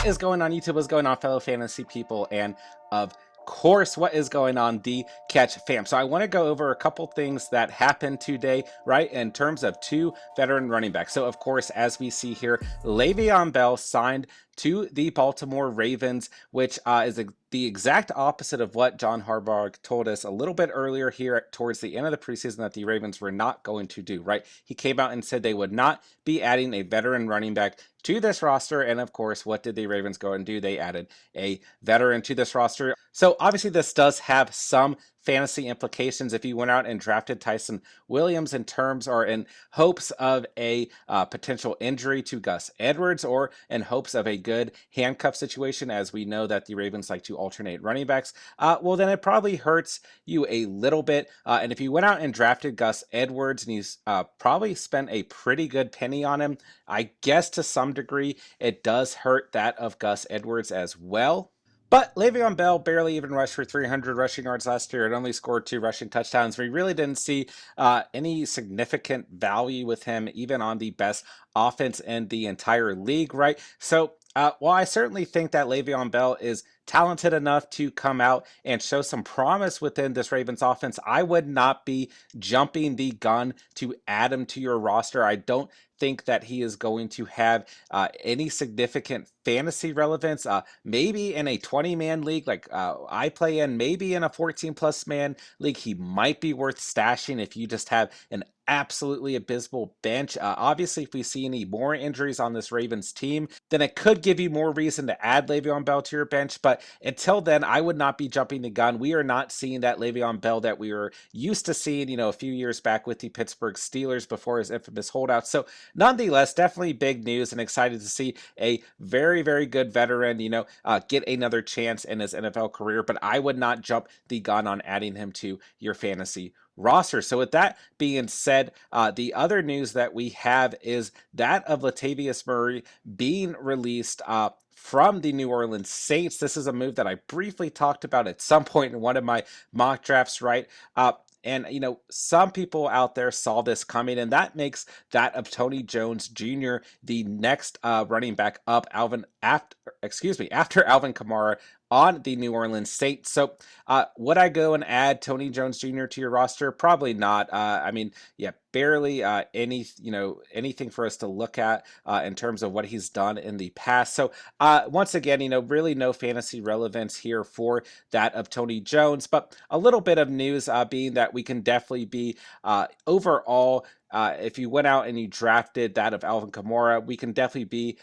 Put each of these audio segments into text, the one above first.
What is going on, YouTube? What's going on, fellow fantasy people? And of course, what is going on, the Catch fam? So I want to go over a couple things that happened today, right, in terms of two veteran running backs. So, of course, as we see here, Le'Veon Bell signed to the Baltimore Ravens, which is the exact opposite of what John Harbaugh told us a little bit earlier here towards the end of the preseason that the Ravens were not going to do, right? He came out and said they would not be adding a veteran running back to this roster. And of course, what did the Ravens go and do? They added a veteran to this roster. So obviously this does have some fantasy implications if you went out and drafted Tyson Williams in terms or in hopes of a potential injury to Gus Edwards, or in hopes of a good handcuff situation, as we know that the Ravens like to alternate running backs. Well, then it probably hurts you a little bit. And if you went out and drafted Gus Edwards and you probably spent a pretty good penny on him, I guess to some degree it does hurt that of Gus Edwards as well. But Le'Veon Bell barely even rushed for 300 rushing yards last year and only scored 2 rushing touchdowns. We really didn't see any significant value with him, even on the best offense in the entire league, right? So while I certainly think that Le'Veon Bell is talented enough to come out and show some promise within this Ravens offense, I would not be jumping the gun to add him to your roster. I don't think that he is going to have any significant fantasy relevance. Maybe in a 20-man league like I play in, maybe in a 14-plus man league, he might be worth stashing if you just have an absolutely abysmal bench. Obviously, if we see any more injuries on this Ravens team, then it could give you more reason to add Le'Veon Bell to your bench. But until then, I would not be jumping the gun. We are not seeing that Le'Veon Bell that we were used to seeing, a few years back with the Pittsburgh Steelers before his infamous holdout. So nonetheless, definitely big news, and excited to see a very, very good veteran, get another chance in his NFL career. But I would not jump the gun on adding him to your fantasy roster. So with that being said, the other news that we have is that of Latavius Murray being released from the New Orleans Saints. This is a move that I briefly talked about at some point in one of my mock drafts, right? And, some people out there saw this coming, and that makes that of Tony Jones Jr. the next running back up, after Alvin Kamara on the New Orleans Saints. So would I go and add Tony Jones Jr. to your roster? Probably not. Barely anything for us to look at in terms of what he's done in the past. So once again, really no fantasy relevance here for that of Tony Jones, but a little bit of news being that we can definitely be overall, if you went out and you drafted that of Alvin Kamara, we can definitely be,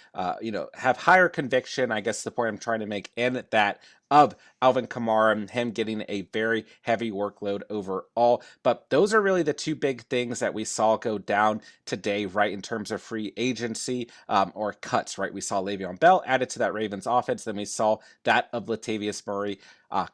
have higher conviction, I guess the point I'm trying to make, in that of Alvin Kamara and him getting a very heavy workload overall. But those are really the two big things that we saw go down today, right, in terms of free agency or cuts, right? We saw Le'Veon Bell added to that Ravens offense. Then we saw that of Latavius Murray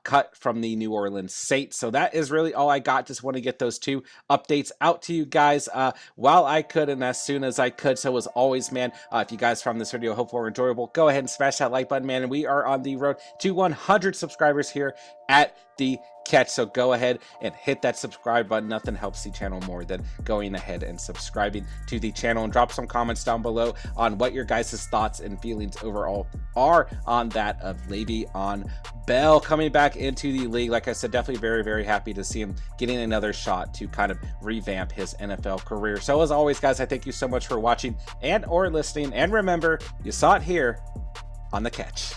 cut from the New Orleans Saints. So that is really all I got. Just want to get those two updates out to you guys while I could and as soon as I could. So as always, man, if you guys found this video helpful or enjoyable, go ahead and smash that like button, man. And we are on the road to 100 subscribers here at the Catch. So go ahead and hit that subscribe button. Nothing helps the channel more than going ahead and subscribing to the channel, and drop some comments down below on what your guys' thoughts and feelings overall are on that of Le'Veon Bell coming back into the league. Like I said, definitely very, very happy to see him getting another shot to kind of revamp his NFL career. So as always, guys, I thank you so much for watching and or listening, and remember, you saw it here on the Catch.